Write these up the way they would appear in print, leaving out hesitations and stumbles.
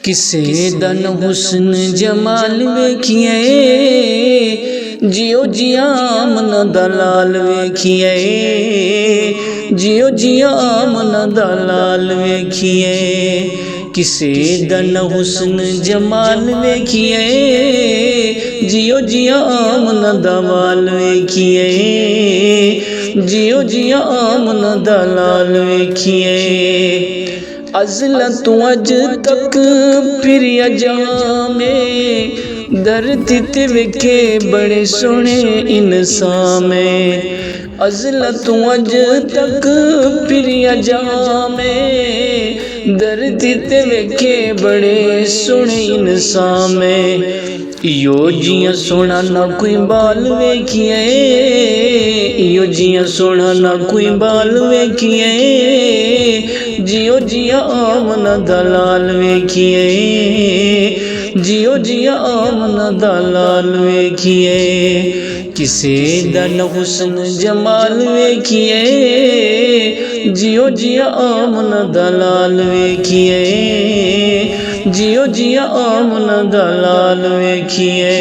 किसे दन हुस्न जमाल वेखिए, जियो जिया मन दलाल वेखिए, जियो जिया मन दलाल वेखिए। किसे दन हुस्न जमाल वेखिए, जियो जिया मन दलाल वेखिए, जियो जिया मन दलाल वेखिए। अज़ला तू अज तक फिर जामे, धरती ते वेखे बड़े सोने इंसान में। अज़ला तू अज तक फिर जामे, धरती ते वेखे बड़े सोने इंसान में। इयो जिया सोना ना कोई बाल वेखिए, इयो जिया सोना ना कोई बाल वेखिए, जियो जिया मन दलाल वेखिए, जियो जिया मन दलाल वेखिए। किसे दन हुस्न जमाल वेखिए, जियो जिया मन दलाल वेखिए, जियो जिया मन दलाल वेखिए।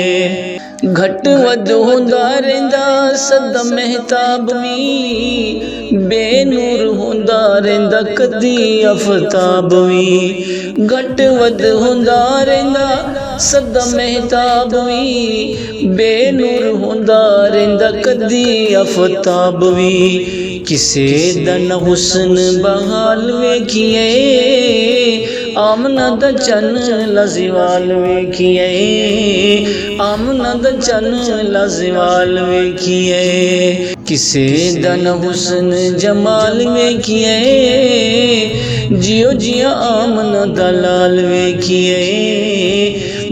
घट वध होंदा रहिंदा सदा महताब वी, बेनूर होंदा रहिंदा कदी आफताब वी। घट वध होंदा रहिंदा सदा महताब वी, बेनूर होंदा रहिंदा कदी आफताब वी। किसे दन हुस्न बहाल वेखिए, आमना दा चन लाज़िवाल वेखिए, आमना दा चन लाज़िवाल वेखिए। किसे दन हुस्न जमाल वेखिए, जियो जिया मन दलाल वेखिए,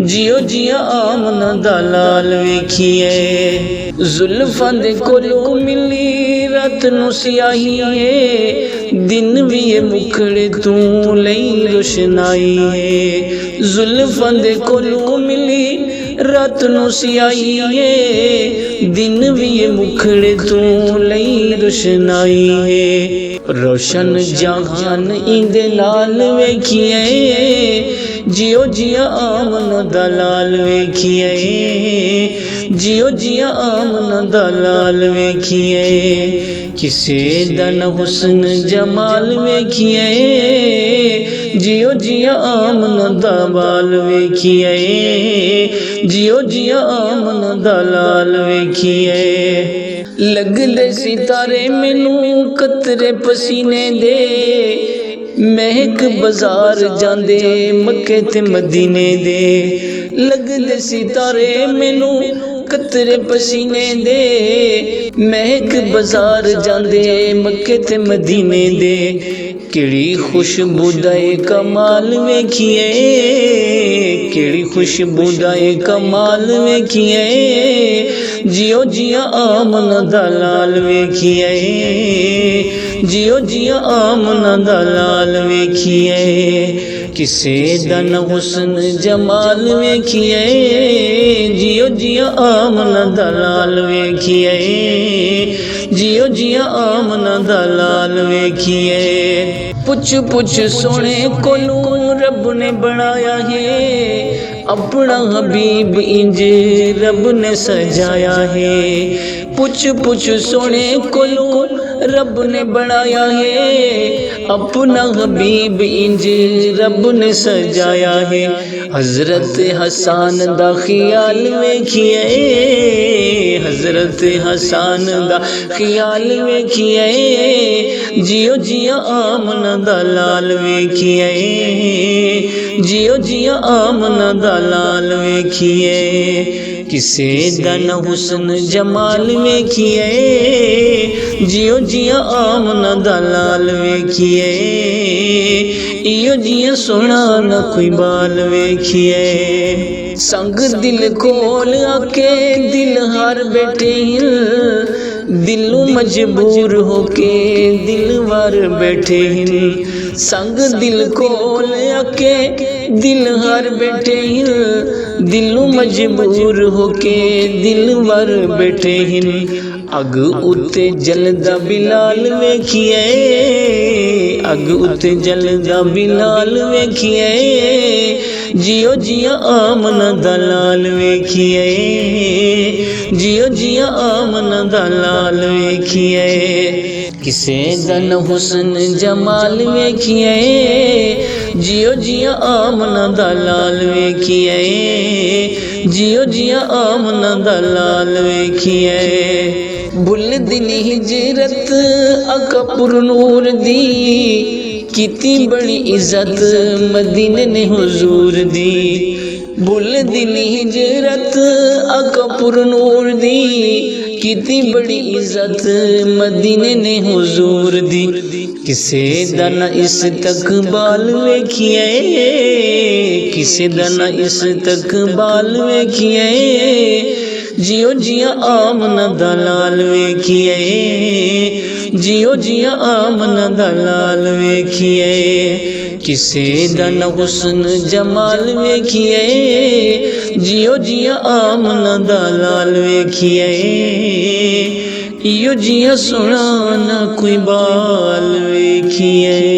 जियो जिया मन दलाल वेखिए। जुल्फां दे कोलों मिली रात नूं सियाही, दिन भी ये मुखड़े तू लई रोशनाई है। जुल्फां दे कोलों मिली रात नूं सियाही, दिन भी ये मुखड़े तू लई रोशनाई है। रोशन जहान इंदे नाल वेखिए, जियो जिया मन दलाल वेखिए, जियो जिया मन दलाल वेखिए। किसे दन हुस्न जमाल वेखिए, जियो जिया मन दलाल वेखिए, जियो जिया मन दलाल वेखिए। लगदे सितारे मैनू कतरे पसीने दे, महक बाजार जांदे मक्के ते मदीने दे। लगदे सितारे मैनू कतरे पसीने दे, महक बाजार जांदे मक्के ते मदीने दे। केड़ी खुशबू दा कमाल वेखिए, केड़ी खुशबू दा कमाल वेखिए, जियो जिया मन दलाल वेखिए, जियो जिया मन दलाल वेखिए। किसे दन हुस्न जमाल वेखिए, जियो जिया मन दलाल वेखिए, जियो जिया मन दलाल वेखिए। पुछ पुछ सोने कोलू रब ने बनाया है, अपना हबीब इंज रब ने सजाया है। पुछ पुछ सोने कोलू रब ने बनाया है, अपना हबीब इंज रब ने सजाया है। हजरत हसन दा ख्याल वेखिए, हजरत हसन दा ख्याल वेखिए, जियो जिया मन दलाल वेखिए, जियो जिया मन दलाल वेखिए। किसे दन हुस्न जमाल वेखिए, जियो जिया मन दलाल वेखिए, इयो जिया सोना न कोई बाल वेखिए। संग दिल कोल आके दिल हार बैठे हिल, दिलों मजबूर होके दिल वार बैठे हिल। संग दिल कोल आके दिल हार बैठे हिल, दिलों मजबूर होके दिल वार बैठे हिल। अग उत्ते जलदा बिलाल वेखिए, अग उत्ते जलदा बिलाल वेखिए, जियो जिया आमना दा लाल वेखिए, जियो जिया आमना दा लाल वेखिए। किसे दन हुस्न जमाल वेखिए, जियो जिया आमना दा लाल वेखिए, जियो जिया आमना दा लाल वेखिए। बुल दिन हिजरत अकबर नूर दी, किती बड़ी इज्जत मदीने ने हुजूर दी। बुल दिन हिजरत अकबर नूर दी, किती बड़ी इज्जत मदीने ने हुजूर दी। किसे दा ना इस्तकबाल वेखिए, किसे दा ना इस्तकबाल वेखिए, जियो जिया आमना दा लाल वेखिए, जियो जिया आमना दा लाल वेखिए। किसे दा ना हुस्न जमाल वेखिए, जियो जिया आमना दा लाल वेखिए। इयो जिया सोना ना कोई बाल वेखिए।